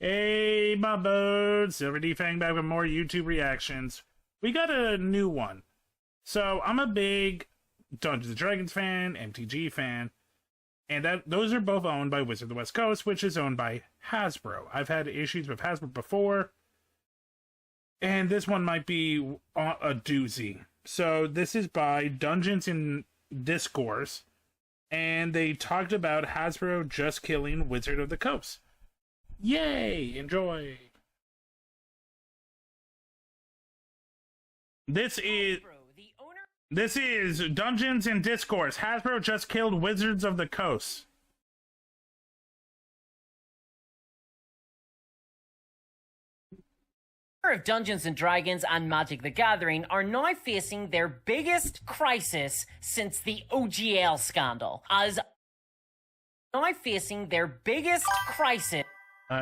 Hey, my birds, SilverDFanng back with more YouTube reactions. We got a new one. So, I'm a big Dungeons & Dragons fan, MTG fan, and those are both owned by Wizards of the West Coast, which is owned by Hasbro. I've had issues with Hasbro before, and this one might be a doozy. So, this is by Dungeons and Discourse, and they talked about Hasbro just killing Wizard of the Coast. Yay! Enjoy! This is Dungeons and Discourse. Hasbro just killed Wizards of the Coast. Of Dungeons and Dragons and Magic the Gathering are now facing their biggest crisis since the OGL scandal.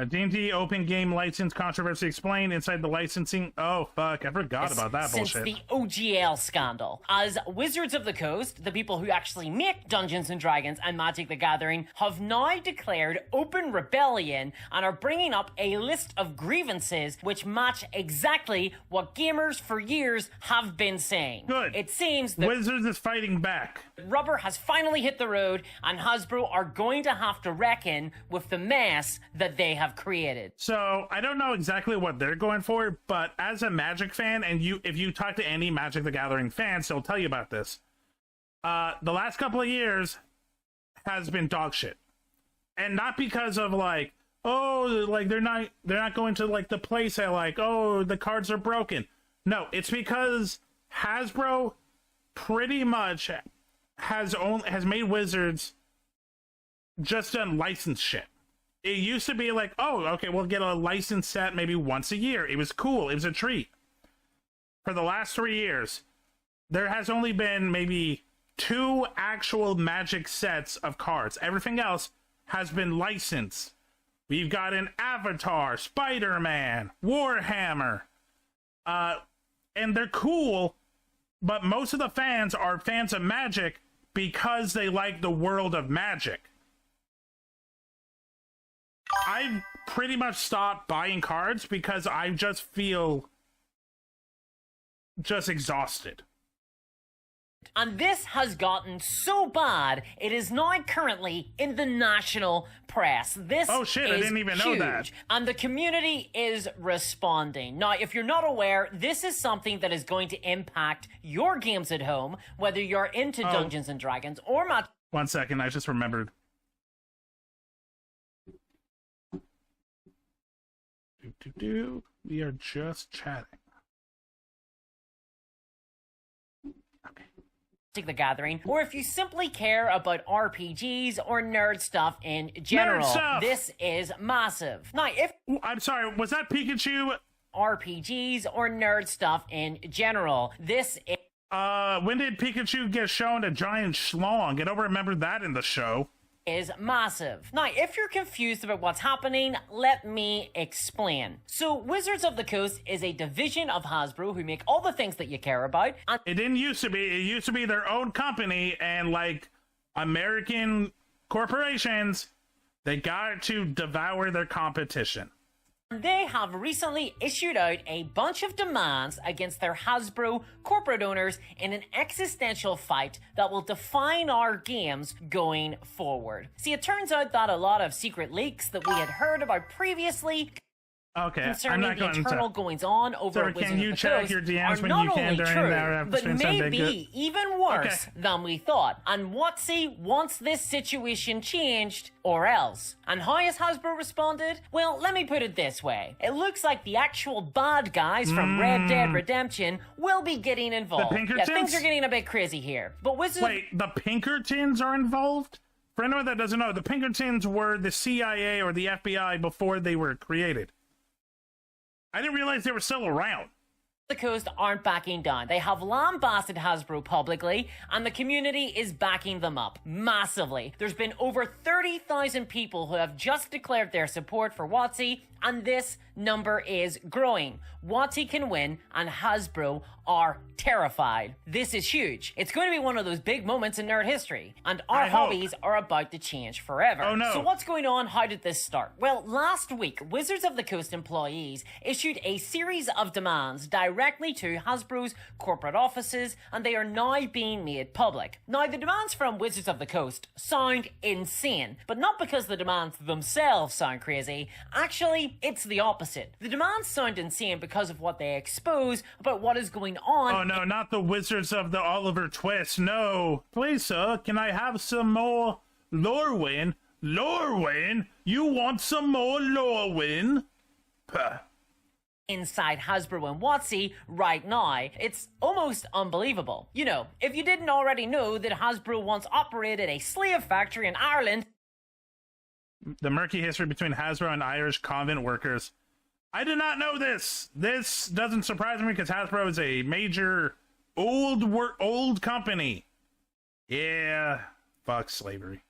D&D open game license controversy explained inside the licensing. Oh, fuck. I forgot about that bullshit. Since the OGL scandal. As Wizards of the Coast, the people who actually make Dungeons and Dragons and Magic the Gathering, have now declared open rebellion and are bringing up a list of grievances which match exactly what gamers for years have been saying. Good. It seems that Wizards is fighting back. Rubber has finally hit the road, and Hasbro are going to have to reckon with the mess that they have created. So, I don't know exactly what they're going for, but as a Magic fan, and if you talk to any Magic the Gathering fans, they'll tell you about this. The last couple of years has been dog shit. And not because of like, oh, like they're not going to like the place at like, oh, the cards are broken. No, it's because Hasbro pretty much has made Wizards just done license shit. It used to be like, oh, okay, we'll get a license set maybe once a year. It was cool. It was a treat. For the last 3 years, there has only been maybe 2 actual Magic sets of cards. Everything else has been licensed. We've got an Avatar, Spider-Man, Warhammer. And they're cool, but most of the fans are fans of Magic because they like the world of Magic. I've pretty much stopped buying cards because I just feel exhausted. And this has gotten so bad, it is now currently in the national press. This oh shit, I didn't even know that. And the community is responding. Now, if you're not aware, this is something that is going to impact your games at home, whether you're into Dungeons and Dragons or not. 1 second, I just remembered. We are just chatting. The Gathering, or if you simply care about RPGs or nerd stuff in general, this is massive. Now, I'm sorry, was that Pikachu? RPGs or nerd stuff in general, this is... when did Pikachu get shown a giant schlong? I don't remember that in the show. Is massive. Now, if you're confused about what's happening, let me explain. So, Wizards of the Coast is a division of Hasbro who make all the things that you care about. And it didn't used to be. It used to be their own company, and like American corporations, they got to devour their competition. They have recently issued out a bunch of demands against their Hasbro corporate owners in an existential fight that will define our games going forward. See, it turns out that a lot of secret leaks that we had heard about previously concerning the internal goings on over at Wizards of the Coast are not only true, but maybe even worse than we thought. And WotC wants this situation changed, or else. And how has Hasbro responded? Well, let me put it this way. It looks like the actual bad guys from Red Dead Redemption will be getting involved. The Pinkertons? Yeah, things are getting a bit crazy here. But Wizards... Wait, the Pinkertons are involved? For anyone that doesn't know, the Pinkertons were the CIA or the FBI before they were created. I didn't realize they were still around. the Coast aren't backing down. They have lambasted Hasbro publicly, and the community is backing them up massively. There's been over 30,000 people who have just declared their support for WotC, and this number is growing. WotC can win, and Hasbro are terrified. This is huge. It's going to be one of those big moments in nerd history, and our hobbies are about to change forever. Oh no. So what's going on? How did this start? Well, last week, Wizards of the Coast employees issued a series of demands directly to Hasbro's corporate offices, and they are now being made public. Now, the demands from Wizards of the Coast sound insane, but not because the demands themselves sound crazy. Actually, it's the opposite. The demands sound insane because of what they expose about what is going on. Oh no, not the Wizards of the Oliver Twist. No. Please, sir, can I have some more Lorwyn? Lorwyn? You want some more Lorwyn? Puh. Inside Hasbro and WotC right now. It's almost unbelievable. You know, if you didn't already know that Hasbro once operated a slave factory in Ireland, the murky history between Hasbro and Irish convent workers. I did not know this. This doesn't surprise me because Hasbro is a major old company. Yeah, fuck slavery.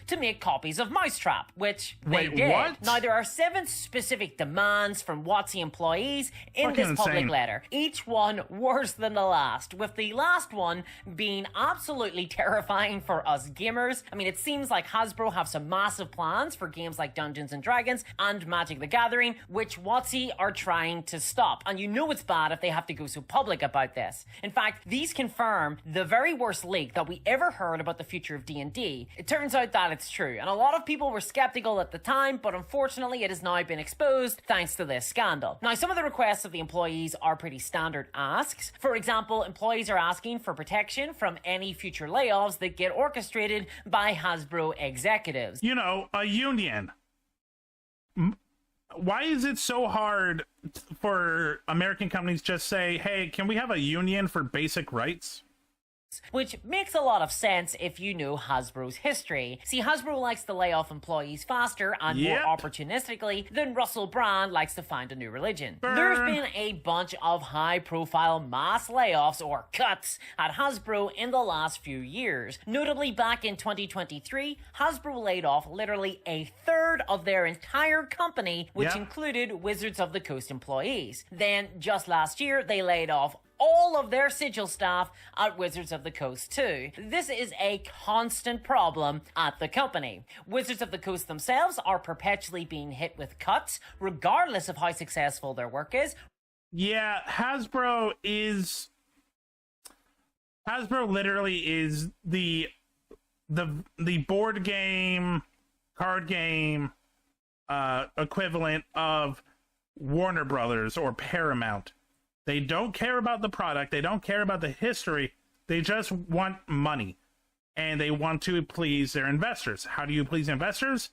to make copies of Mousetrap, which they did. What? Now, there are 7 specific demands from WotC employees in this public letter, each one worse than the last, with the last one being absolutely terrifying for us gamers. I mean, it seems like Hasbro have some massive plans for games like Dungeons & Dragons and Magic the Gathering, which WotC are trying to stop. And you know it's bad if they have to go so public about this. In fact, these confirm the very worst leak that we ever heard about the future of D&D. It turns out that it's true, and a lot of people were skeptical at the time, but unfortunately it has now been exposed thanks to this scandal. Now, some of the requests of the employees are pretty standard asks. For example, employees are asking for protection from any future layoffs that get orchestrated by Hasbro executives. You know, a union. Why is it so hard for American companies just say, hey, can we have a union for basic rights? Which makes a lot of sense if you know Hasbro's history. See, Hasbro likes to lay off employees faster and more opportunistically than Russell Brand likes to find a new religion. Burn. There's been a bunch of high-profile mass layoffs or cuts at Hasbro in the last few years. Notably, back in 2023, Hasbro laid off literally a third of their entire company, which included Wizards of the Coast employees. Then, just last year, they laid off all of their sigil staff at Wizards of the Coast too. This is a constant problem at the company. Wizards of the Coast themselves are perpetually being hit with cuts, regardless of how successful their work is. Yeah, Hasbro literally is the board game, card game equivalent of Warner Brothers or Paramount. They don't care about the product. They don't care about the history. They just want money. And they want to please their investors. How do you please investors?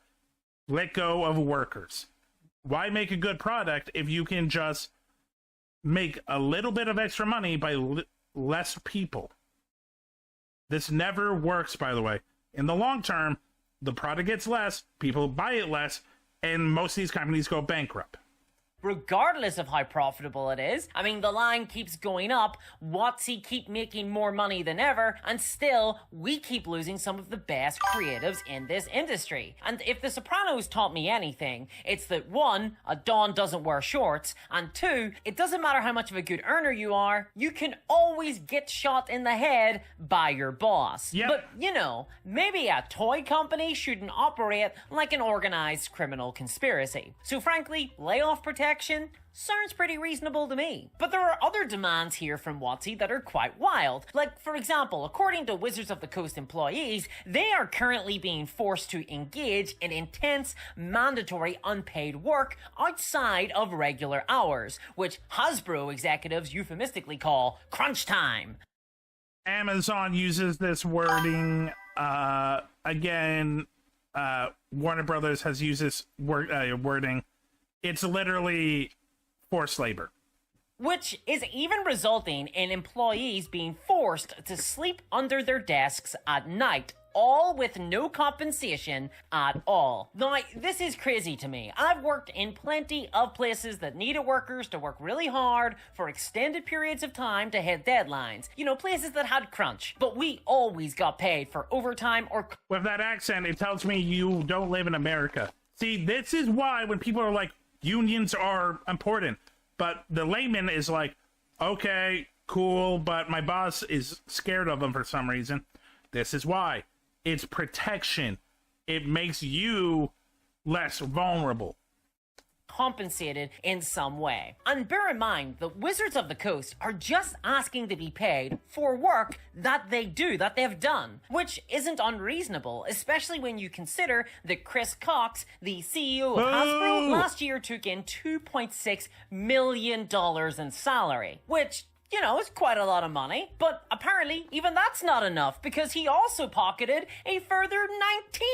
Let go of workers. Why make a good product if you can just make a little bit of extra money by less people? This never works, by the way. In the long term, the product gets less, people buy it less, and most of these companies go bankrupt. Regardless of how profitable it is. I mean, the line keeps going up, WotC keep making more money than ever, and still, we keep losing some of the best creatives in this industry. And if The Sopranos taught me anything, it's that 1, a Don doesn't wear shorts, and 2, it doesn't matter how much of a good earner you are, you can always get shot in the head by your boss. Yep. But, you know, maybe a toy company shouldn't operate like an organized criminal conspiracy. So frankly, layoff protection sounds pretty reasonable to me. But there are other demands here from WotC that are quite wild. Like, for example, according to Wizards of the Coast employees, they are currently being forced to engage in intense, mandatory, unpaid work outside of regular hours, which Hasbro executives euphemistically call crunch time. Amazon uses this wording. Again, Warner Brothers has used this wording. It's literally forced labor. Which is even resulting in employees being forced to sleep under their desks at night, all with no compensation at all. Now, this is crazy to me. I've worked in plenty of places that needed workers to work really hard for extended periods of time to hit deadlines. You know, places that had crunch. But we always got paid for overtime or... With that accent, it tells me you don't live in America. See, this is why when people are like, unions are important, but the layman is like, okay, cool, but my boss is scared of them for some reason. This is why. It's protection. It makes you less vulnerable. Compensated in some way. And bear in mind that Wizards of the Coast are just asking to be paid for work that they do, that they've done, which isn't unreasonable, especially when you consider that Chris Cox, the CEO of Hasbro, last year took in $2.6 million in salary, which, you know, it's quite a lot of money. But apparently, even that's not enough, because he also pocketed a further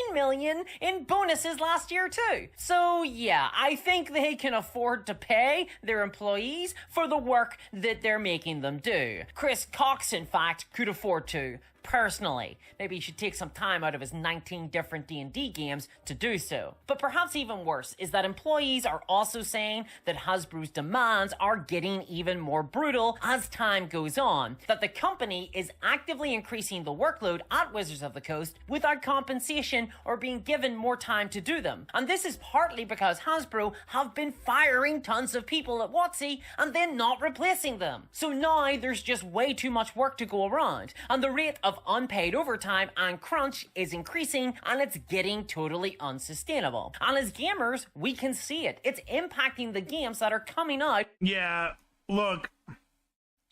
$19 million in bonuses last year too. So yeah, I think they can afford to pay their employees for the work that they're making them do. Chris Cox, in fact, could afford to. Personally, maybe he should take some time out of his 19 different D&D games to do so. But perhaps even worse is that employees are also saying that Hasbro's demands are getting even more brutal as time goes on, that the company is actively increasing the workload at Wizards of the Coast without compensation or being given more time to do them. And this is partly because Hasbro have been firing tons of people at WotC and then not replacing them. So now there's just way too much work to go around, and the rate of unpaid overtime and crunch is increasing, and it's getting totally unsustainable. And as gamers, we can see it. It's impacting the games that are coming out. Yeah, look,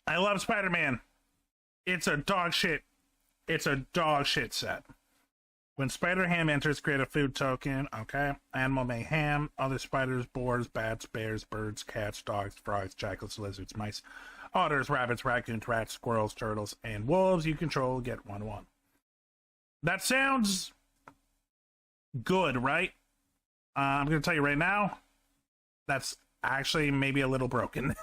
I love Spider-Man. It's a dog shit. It's a dog shit set. When Spider-Ham enters, create a food token. Okay. Animal mayhem. Other spiders, boars, bats, bears, birds, cats, dogs, frogs, jackals, lizards, mice, otters, rabbits, raccoons, rats, squirrels, turtles, and wolves you control get 1/1. That sounds good, right? I'm going to tell you right now, that's actually maybe a little broken.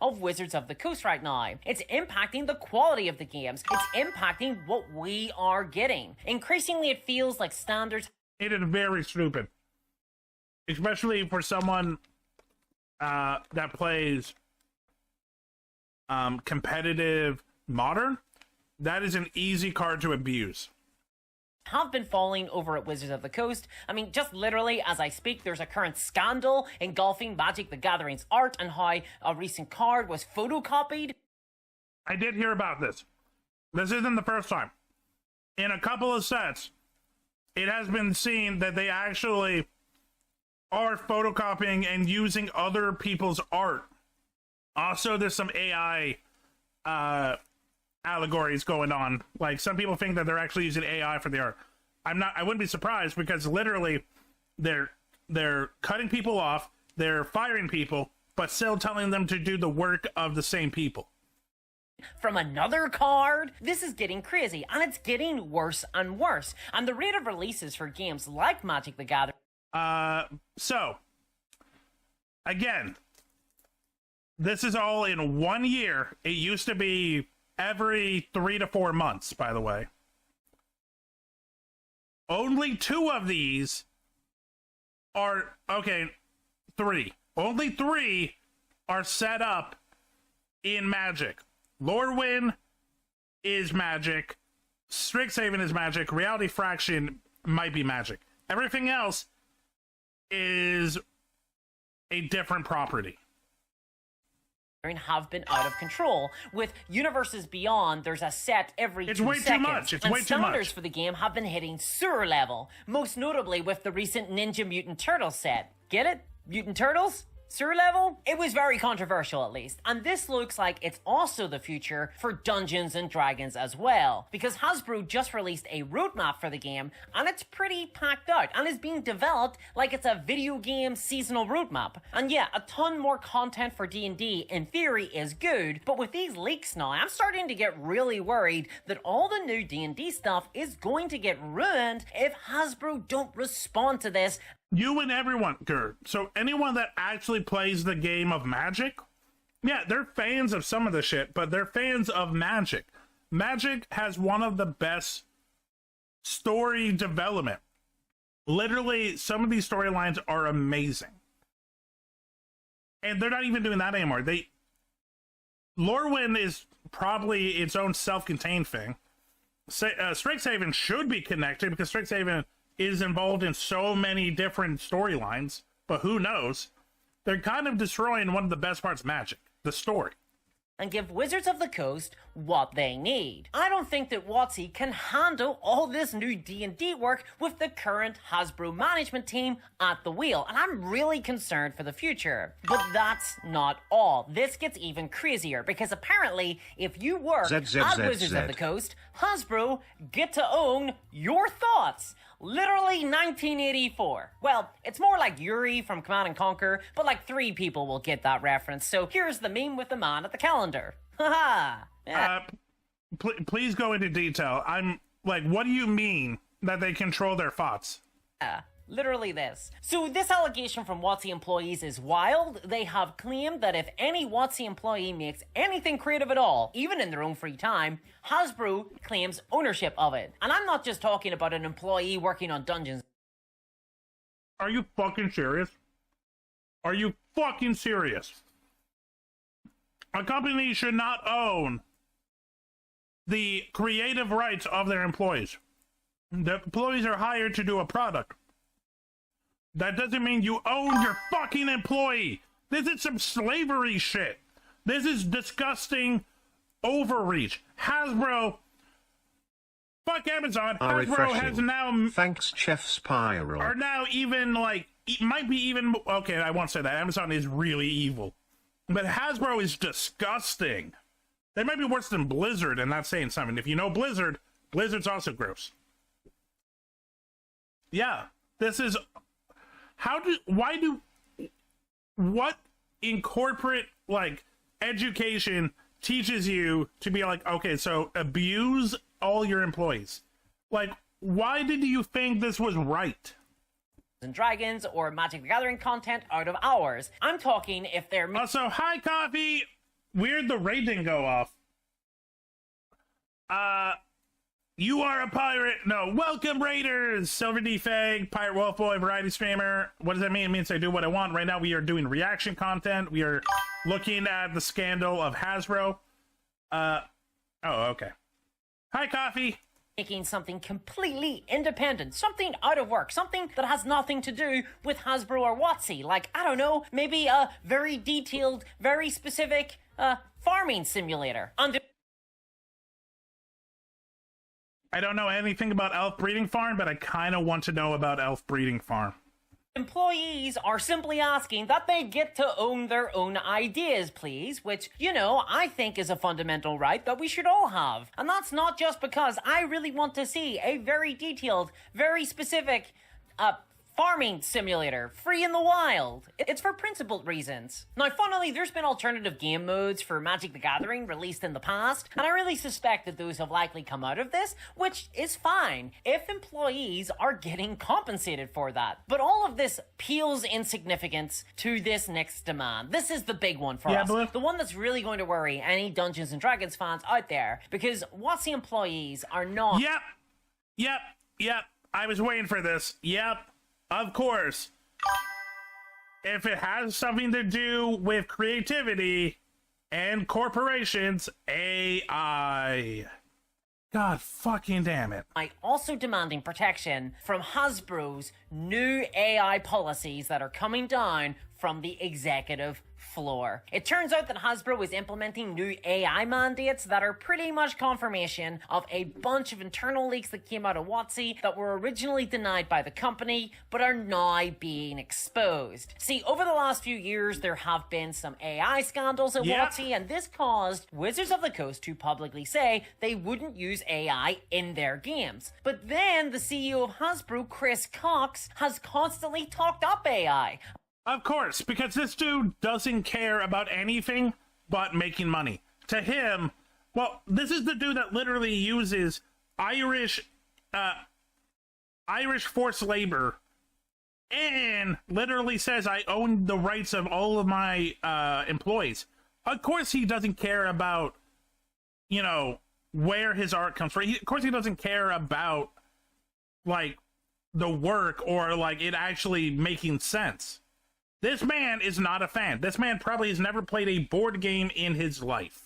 Of Wizards of the Coast right now. It's impacting the quality of the games. It's impacting what we are getting. Increasingly, it feels like standards. It is very stupid. Especially for someone that plays competitive modern. That is an easy card to abuse. Have been falling over at Wizards of the Coast. I mean, just literally as I speak, there's a current scandal engulfing Magic the Gathering's art and how a recent card was photocopied. I did hear about this. This isn't the first time. In a couple of sets, it has been seen that they actually are photocopying and using other people's art. Also, there's some AI allegories going on. Like, some people think that they're actually using AI for the art. I wouldn't be surprised, because literally they're cutting people off, they're firing people, but still telling them to do the work of the same people. From another card? This is getting crazy, and it's getting worse and worse. And the rate of releases for games like Magic the Gathering. So, again, this is all in 1 year. It used to be every 3 to 4 months, by the way. Only 2 of these are, okay, 3. Only 3 are set up in Magic. Lorwyn is Magic. Strixhaven is Magic. Reality Fraction might be Magic. Everything else is a different property. Have been out of control. With Universes Beyond, there's a set every 2 seconds. It's way too much. It's way too much. Standards for the game have been hitting sewer level, most notably with the recent Ninja Mutant Turtles set. Get it? Mutant Turtles? Sewer level? It was very controversial, at least. And this looks like it's also the future for Dungeons and Dragons as well, because Hasbro just released a roadmap for the game, and it's pretty packed out, and is being developed like it's a video game seasonal roadmap. And yeah, a ton more content for D&D in theory is good, but with these leaks now, I'm starting to get really worried that all the new D&D stuff is going to get ruined if Hasbro don't respond to this. You and everyone, Gert. So anyone that actually plays the game of Magic, yeah, they're fans of some of the shit, but they're fans of Magic. Magic has one of the best story development. Literally, some of these storylines are amazing. And they're not even doing that anymore. Lorwyn is probably its own self-contained thing. Strixhaven should be connected because Strixhaven is involved in so many different storylines, but who knows? They're kind of destroying one of the best parts of Magic, the story. And give Wizards of the Coast what they need. I don't think that WotC can handle all this new D&D work with the current Hasbro management team at the wheel, and I'm really concerned for the future. But that's not all. This gets even crazier, because apparently, if you work at Wizards of the Coast, Hasbro get to own your thoughts. Literally 1984. Well, it's more like Yuri from Command & Conquer, but like 3 people will get that reference, so here's the meme with the man at the calendar. Haha. Yeah. Please go into detail. I'm like, what do you mean that they control their thoughts? Literally this. So this allegation from WotC employees is wild. They have claimed that if any WotC employee makes anything creative at all, even in their own free time, Hasbro claims ownership of it. And I'm not just talking about an employee working on Dungeons. Are you fucking serious? Are you fucking serious? A company should not own the creative rights of their employees. The employees are hired to do a product. That doesn't mean you own your fucking employee. This is some slavery shit. This is disgusting overreach. Hasbro, fuck Amazon. Hasbro has now... Thanks, Chef Spiral. Are now even, like, it might be even... Okay, I won't say that. Amazon is really evil. But Hasbro is disgusting. They might be worse than Blizzard, and that's saying something. If you know Blizzard, Blizzard's also gross. Yeah, this is... what in corporate, like, education teaches you to be like, okay, so abuse all your employees? Like, why did you think this was right? And Dragons or Magic the Gathering content out of hours. I'm talking if they're... Also, hi, Coffee! Weird the raid didn't go off. You are a pirate. No, welcome Raiders. SilverDFanng, Pirate Wolf Boy, variety streamer. What does that mean? It means I do what I want. Right now we are doing reaction content. We are looking at the scandal of Hasbro. Oh, okay. Hi, Coffee. Making something completely independent, something out of work, something that has nothing to do with Hasbro or WotC. Like, I don't know, maybe a very detailed, very specific farming simulator. I don't know anything about Elf Breeding Farm, but I kind of want to know about Elf Breeding Farm. Employees are simply asking that they get to own their own ideas, please, which, you know, I think is a fundamental right that we should all have. And that's not just because I really want to see a very detailed, very specific, farming simulator, free in the wild. It's for principled reasons. Now, funnily, there's been alternative game modes for Magic the Gathering released in the past, and I really suspect that those have likely come out of this, which is fine, if employees are getting compensated for that. But all of this pales in significance to this next demand. This is the big one for us. The one that's really going to worry any Dungeons & Dragons fans out there, because WotC employees are not... Yep. I was waiting for this. Yep. Of course, if it has something to do with creativity and corporations, AI. God fucking damn it. Also demanding protection from Hasbro's new AI policies that are coming down from the executive floor. It turns out that Hasbro is implementing new AI mandates that are pretty much confirmation of a bunch of internal leaks that came out of WotC that were originally denied by the company, but are now being exposed. See, over the last few years, there have been some AI scandals at WotC, and this caused Wizards of the Coast to publicly say they wouldn't use AI in their games. But then the CEO of Hasbro, Chris Cox, has constantly talked up AI. Of course, because this dude doesn't care about anything but making money. To him, well, this is the dude that literally uses Irish forced labor and literally says, I own the rights of all of my employees. Of course he doesn't care about, you know, where his art comes from. Of course he doesn't care about like the work or like it actually making sense. This man is not a fan. This man probably has never played a board game in his life.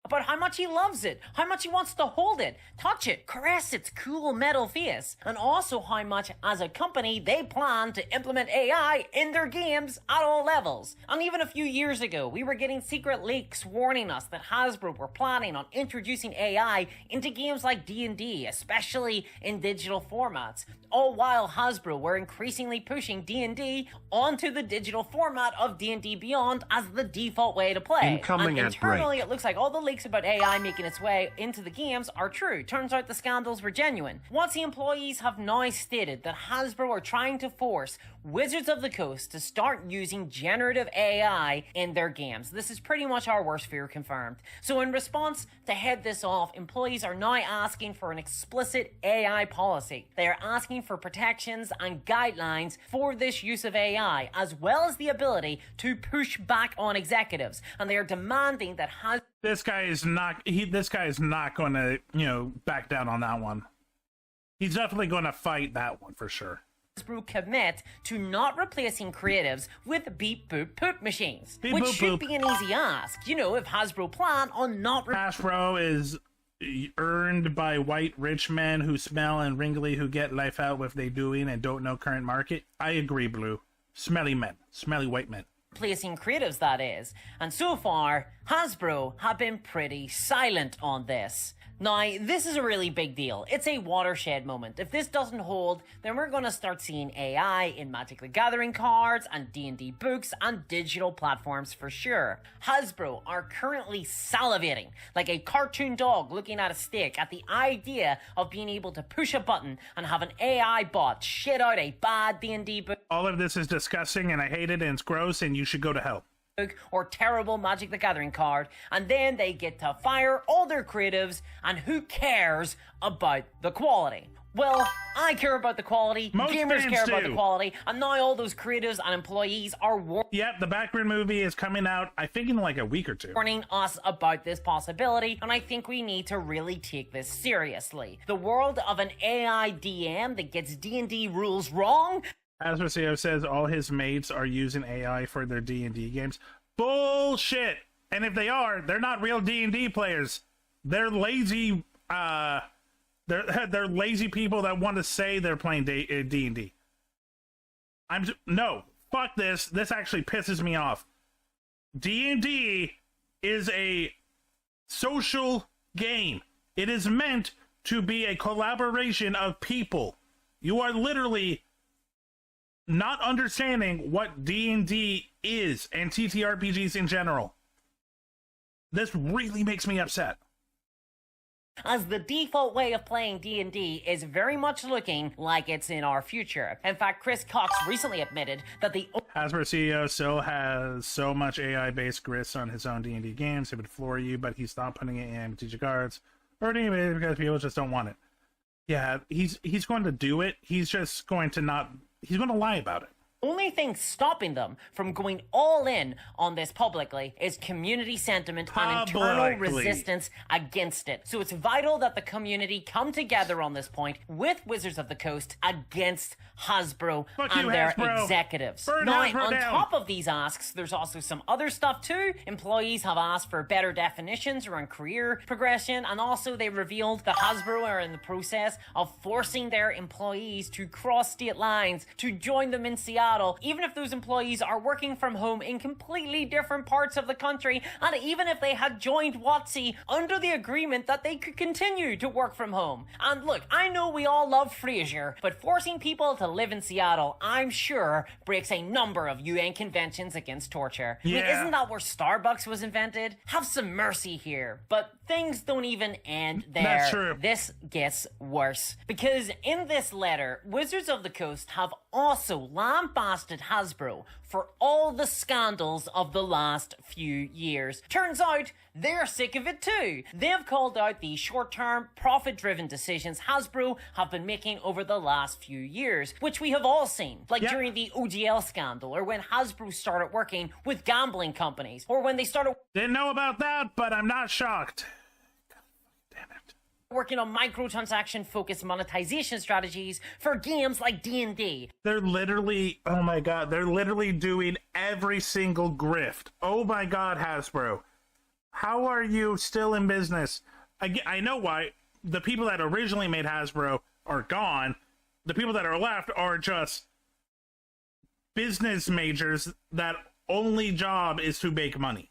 About how much he loves it, how much he wants to hold it, touch it, caress its cool metal face, and also how much, as a company, they plan to implement AI in their games at all levels. And even a few years ago, we were getting secret leaks warning us that Hasbro were planning on introducing AI into games like D&D, especially in digital formats. All while Hasbro were increasingly pushing D&D onto the digital format of D&D Beyond as the default way to play. Incoming and ad internally, break. it looks like all the leaks about AI making its way into the games are true. Turns out the scandals were genuine. Once the employees have now stated that Hasbro are trying to force Wizards of the Coast to start using generative AI in their games. This is pretty much our worst fear confirmed. So in response to head this off, employees are now asking for an explicit AI policy. They are asking for protections and guidelines for this use of AI, as well as the ability to push back on executives. And they are demanding that Hasbro This guy is not going to, back down on that one. He's definitely going to fight that one for sure. commit to not replacing creatives with beep boop poop machines, Beep, which boop, should boop. be an easy ask. If Hasbro plan on not Hasbro is earned by white rich men who smell and wrinkly who get life out with they doing and don't know current market. I agree, Blue. Smelly men. Smelly white men. replacing creatives, that is. And so far, Hasbro have been pretty silent on this. Now, this is a really big deal. It's a watershed moment. If this doesn't hold, then we're going to start seeing AI in Magic the Gathering cards and D&D books and digital platforms for sure. Hasbro are currently salivating like a cartoon dog looking at a steak at the idea of being able to push a button and have an AI bot shit out a bad D&D book All of this is disgusting and I hate it and it's gross and you should go to hell. or terrible Magic the Gathering card, and then they get to fire all their creatives, and who cares about the quality? Well, I care about the quality, Most gamers fans care about do. the quality, and now all those creatives and employees are Yep, the Backroom movie is coming out, I think, in like a week or two. warning us about this possibility, and I think we need to really take this seriously. The world of an AI DM that gets D&D rules wrong. Hasbro says all his mates are using AI for their D&D games. Bullshit! And if they are, they're not real D&D players. They're lazy, they're lazy people that want to say they're playing D&D. No, fuck this. This actually pisses me off. D&D is a social game. It is meant to be a collaboration of people. You are literally not understanding what D&D is and TTRPGs in general. This really makes me upset. As the default way of playing D&D is very much looking like it's in our future. In fact, Chris Cox recently admitted that the Hasbro CEO still has so much AI-based grist on his own D&D games, it would floor you, but he's not putting it in TCG cards or anyway because people just don't want it. Yeah, he's going to do it. He's just going to not. He's going to lie about it. only thing stopping them from going all in on this publicly is community sentiment and internal Publicly. resistance against it. So it's vital that the community come together on this point with Wizards of the Coast against Hasbro Fuck and you, their Hasbro. executives. Burn Now, Hasbro on down. top of these asks, there's also some other stuff too. Employees have asked for better definitions around career progression, and also they revealed that Hasbro are in the process of forcing their employees to cross state lines to join them in Seattle, even if those employees are working from home in completely different parts of the country, and even if they had joined WotC under the agreement that they could continue to work from home. And look, I know we all love Frasier, but forcing people to live in Seattle, I'm sure, breaks a number of UN conventions against torture. I mean, Yeah. isn't that where Starbucks was invented? Have some mercy here. But things don't even end there. That's true. This gets worse. Because in this letter, Wizards of the Coast have also lambasted Hasbro for all the scandals of the last few years. Turns out, they're sick of it too. They've called out the short-term, profit-driven decisions Hasbro have been making over the last few years, which we have all seen. Like Yep. during the OGL scandal, or when Hasbro started working with gambling companies, or when they started Didn't know about that, but I'm not shocked. Damn it. working on microtransaction-focused monetization strategies for games like D&D. They're literally, oh my god, they're literally doing every single grift. Oh my god, Hasbro. How are you still in business? I know why. The people that originally made Hasbro are gone. The people that are left are just business majors that only job is to make money.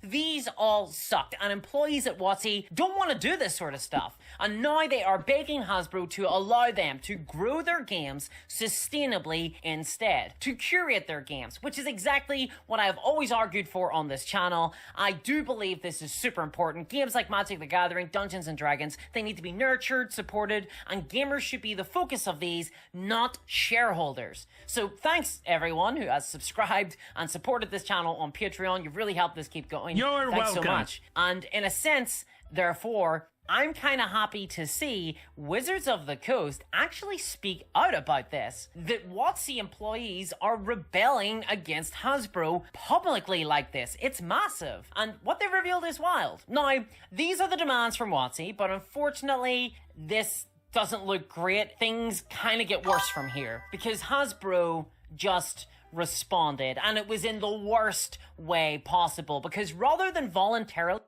These all sucked, and employees at WotC don't want to do this sort of stuff. And now they are begging Hasbro to allow them to grow their games sustainably instead, to curate their games, which is exactly what I've always argued for on this channel. I do believe this is super important. Games like Magic the Gathering, Dungeons and Dragons, they need to be nurtured, supported, and gamers should be the focus of these, not shareholders. So thanks everyone who has subscribed and supported this channel on Patreon. You've really helped this keep going. You're Thanks welcome. so much. And in a sense, therefore, I'm kind of happy to see Wizards of the Coast actually speak out about this. That WotC employees are rebelling against Hasbro publicly like this. It's massive. And what they revealed is wild. Now, these are the demands from WotC, but unfortunately, this doesn't look great. Things kind of get worse from here. Because Hasbro just responded, and it was in the worst way possible, because rather than voluntarily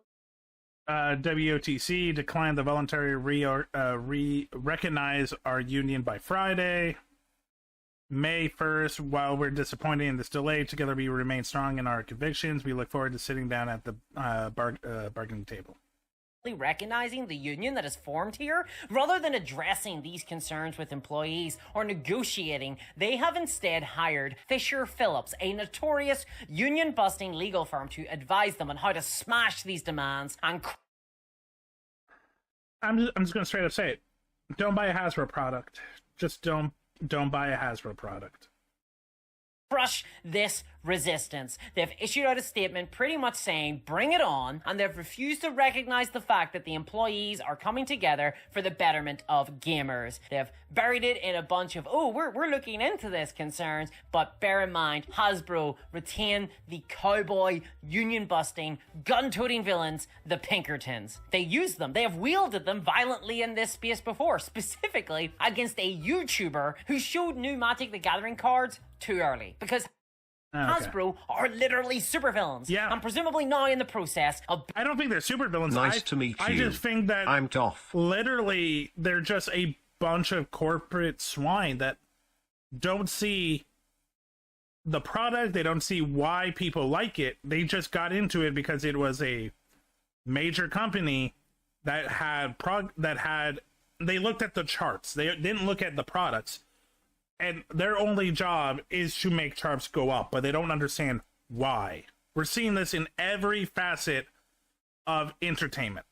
WOTC declined the voluntary recognize our union by Friday, May 1st. While we're disappointed in this delay, together we remain strong in our convictions. We look forward to sitting down at the bargaining table. recognizing the union that is formed here, rather than addressing these concerns with employees or negotiating, they have instead hired Fisher Phillips, a notorious union-busting legal firm, to advise them on how to smash these demands and I'm just going to straight up say it. Don't buy a Hasbro product. Just don't buy a Hasbro product. crush this resistance. They've issued out a statement pretty much saying, bring it on, and they've refused to recognize the fact that the employees are coming together for the betterment of gamers. They've buried it in a bunch of, oh, we're looking into this concerns, but bear in mind, Hasbro retain the cowboy, union-busting, gun-toting villains, the Pinkertons. They use them. They have wielded them violently in this space before, specifically against a YouTuber who showed new Magic the Gathering cards too early, because Hasbro are literally supervillains. Yeah. And presumably now in the process of... I don't think they're supervillains. Nice to meet you. I just think that I'm Toff. Literally, they're just a bunch of corporate swine that don't see the product. They don't see why people like it. They just got into it because it was a major company that had they looked at the charts. They didn't look at the products. And their only job is to make charts go up, but they don't understand why. We're seeing this in every facet of entertainment.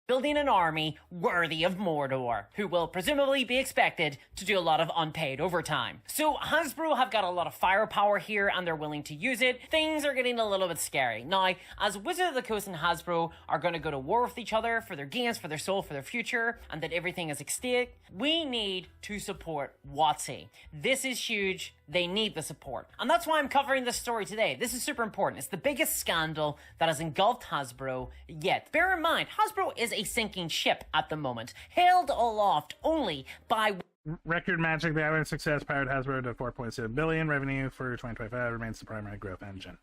building an army worthy of Mordor, who will presumably be expected to do a lot of unpaid overtime. So Hasbro have got a lot of firepower here and they're willing to use it. Things are getting a little bit scary. Now, as Wizards of the Coast and Hasbro are going to go to war with each other for their games, for their soul, for their future, and that everything is at stake, we need to support WotC. This is huge. They need the support. And that's why I'm covering this story today. This is super important. It's the biggest scandal that has engulfed Hasbro yet. Bear in mind, Hasbro is a sinking ship at the moment, held aloft only by... Record Magic the Gathering success powered Hasbro to $4.7 billion. Revenue for 2025 remains the primary growth engine.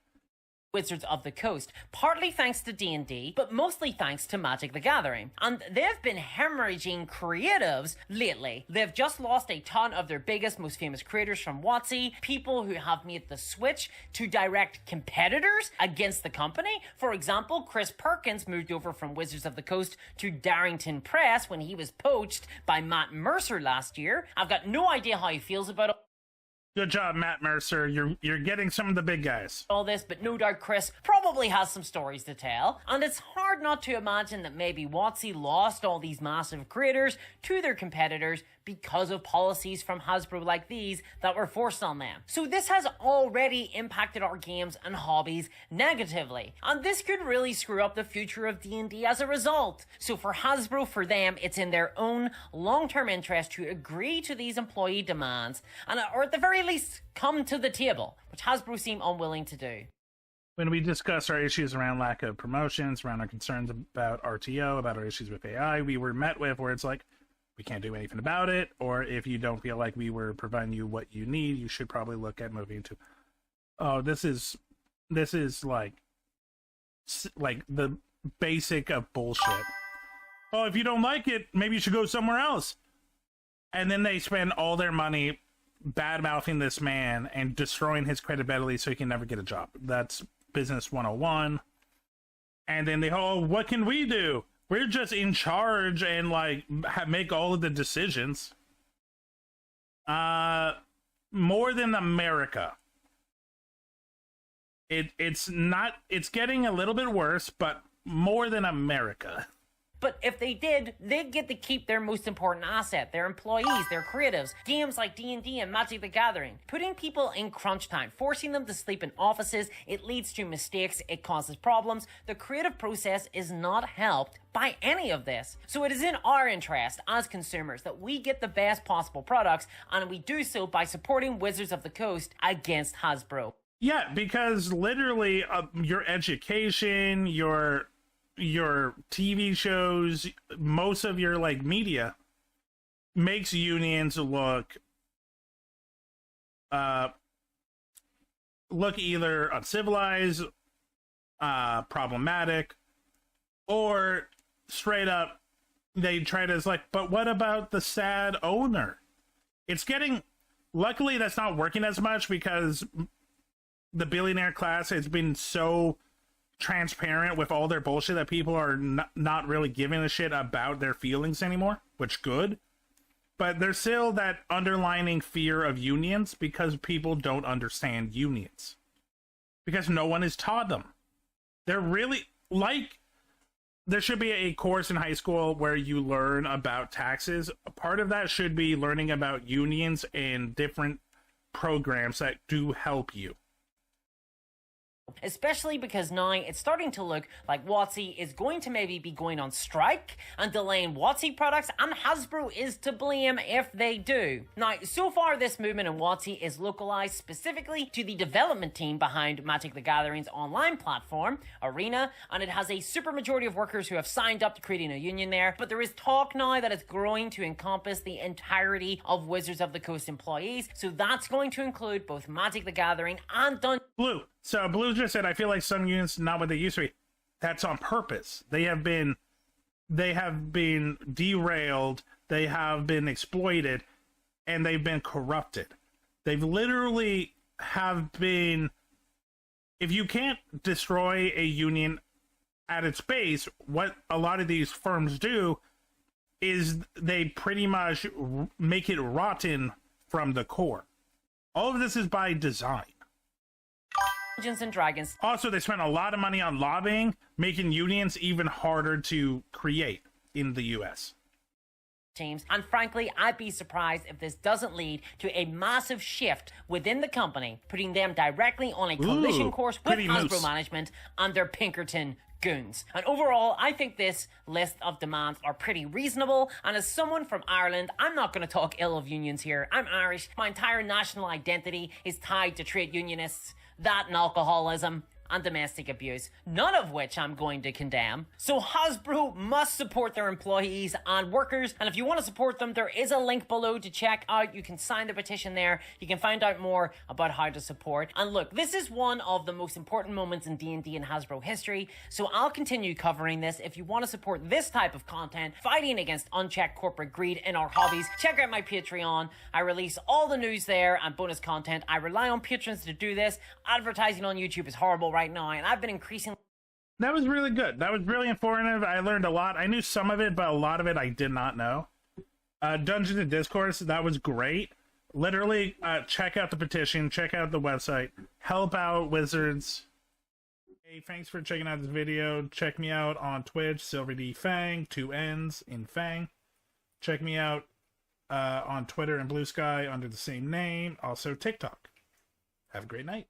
Wizards of the Coast, partly thanks to D&D, but mostly thanks to Magic the Gathering. And they've been hemorrhaging creatives lately. They've just lost a ton of their biggest, most famous creators from WotC, people who have made the switch to direct competitors against the company. For example, Chris Perkins moved over from Wizards of the Coast to Darrington Press when he was poached by Matt Mercer last year. I've got no idea how he feels about it. Good job, Matt Mercer. You're getting some of the big guys. All this, but no doubt Chris probably has some stories to tell. And it's hard not to imagine that maybe WotC lost all these massive creators to their competitors because of policies from Hasbro like these that were forced on them. So this has already impacted our games and hobbies negatively. And this could really screw up the future of D&D as a result. So for Hasbro, for them, it's in their own long-term interest to agree to these employee demands, and or at the very least, come to the table, which Hasbro seem unwilling to do. when we discussed our issues around lack of promotions, around our concerns about RTO, about our issues with AI, we were met with where it's like, we can't do anything about it, or if you don't feel like we were providing you what you need, you should probably look at moving to, oh, this is like the basic of bullshit. Oh, if you don't like it, maybe you should go somewhere else. And then they spend all their money bad-mouthing this man and destroying his credibility so he can never get a job. That's business 101. And then what can we do? We're just in charge and like make all of the decisions. More than America. It's getting a little bit worse, but more than America. But if they did, they'd get to keep their most important asset, their employees, their creatives, games like D&D and Magic the Gathering. Putting people in crunch time, forcing them to sleep in offices, it leads to mistakes, it causes problems. The creative process is not helped by any of this. So it is in our interest as consumers that we get the best possible products, and we do so by supporting Wizards of the Coast against Hasbro. Yeah, because literally your education, your TV shows, most of your like media makes unions look either uncivilized, problematic, or straight up they try to like, but what about the sad owner? Luckily that's not working as much because the billionaire class has been so transparent with all their bullshit that people are not really giving a shit about their feelings anymore, which good. But there's still that underlining fear of unions because people don't understand unions. Because no one has taught them. They're really, like, there should be a course in high school where you learn about taxes. A part of that should be learning about unions and different programs that do help you. Especially because now it's starting to look like WotC is going to maybe be going on strike and delaying WotC products, and Hasbro is to blame if they do. Now, so far this movement in WotC is localized specifically to the development team behind Magic the Gathering's online platform, Arena, and it has a super majority of workers who have signed up to creating a union there, but there is talk now that it's growing to encompass the entirety of Wizards of the Coast employees, so that's going to include both Magic the Gathering and Blue. So Blue just said, I feel like some unions not what they used to be. That's on purpose. They have been derailed, they have been exploited, and they've been corrupted. They've literally have been, if you can't destroy a union at its base, what a lot of these firms do is they pretty much make it rotten from the core. All of this is by design. Dungeons and Dragons. Also, they spent a lot of money on lobbying, making unions even harder to create in the US. Teams, and frankly, I'd be surprised if this doesn't lead to a massive shift within the company, putting them directly on a collision course with Hasbro management and their Pinkerton goons. And overall, I think this list of demands are pretty reasonable, and as someone from Ireland, I'm not going to talk ill of unions here. I'm Irish. My entire national identity is tied to trade unionists, that and alcoholism, and domestic abuse, none of which I'm going to condemn. So Hasbro must support their employees and workers, and if you want to support them, there is a link below to check out. You can sign the petition there. You can find out more about how to support. And look, this is one of the most important moments in D&D and Hasbro history, so I'll continue covering this. If you want to support this type of content, fighting against unchecked corporate greed in our hobbies, check out my Patreon. I release all the news there and bonus content. I rely on patrons to do this. Advertising on YouTube is horrible right now, and I've been increasingly... That was really good. That was really informative. I learned a lot. I knew some of it, but a lot of it I did not know. Dungeons and Discourse, that was great. Literally, check out the petition, check out the website, help out Wizards. Hey, thanks for checking out this video. Check me out on Twitch, SilverDFanng, 2 N's in Fang. Check me out on Twitter and Blue Sky under the same name. Also TikTok. Have a great night.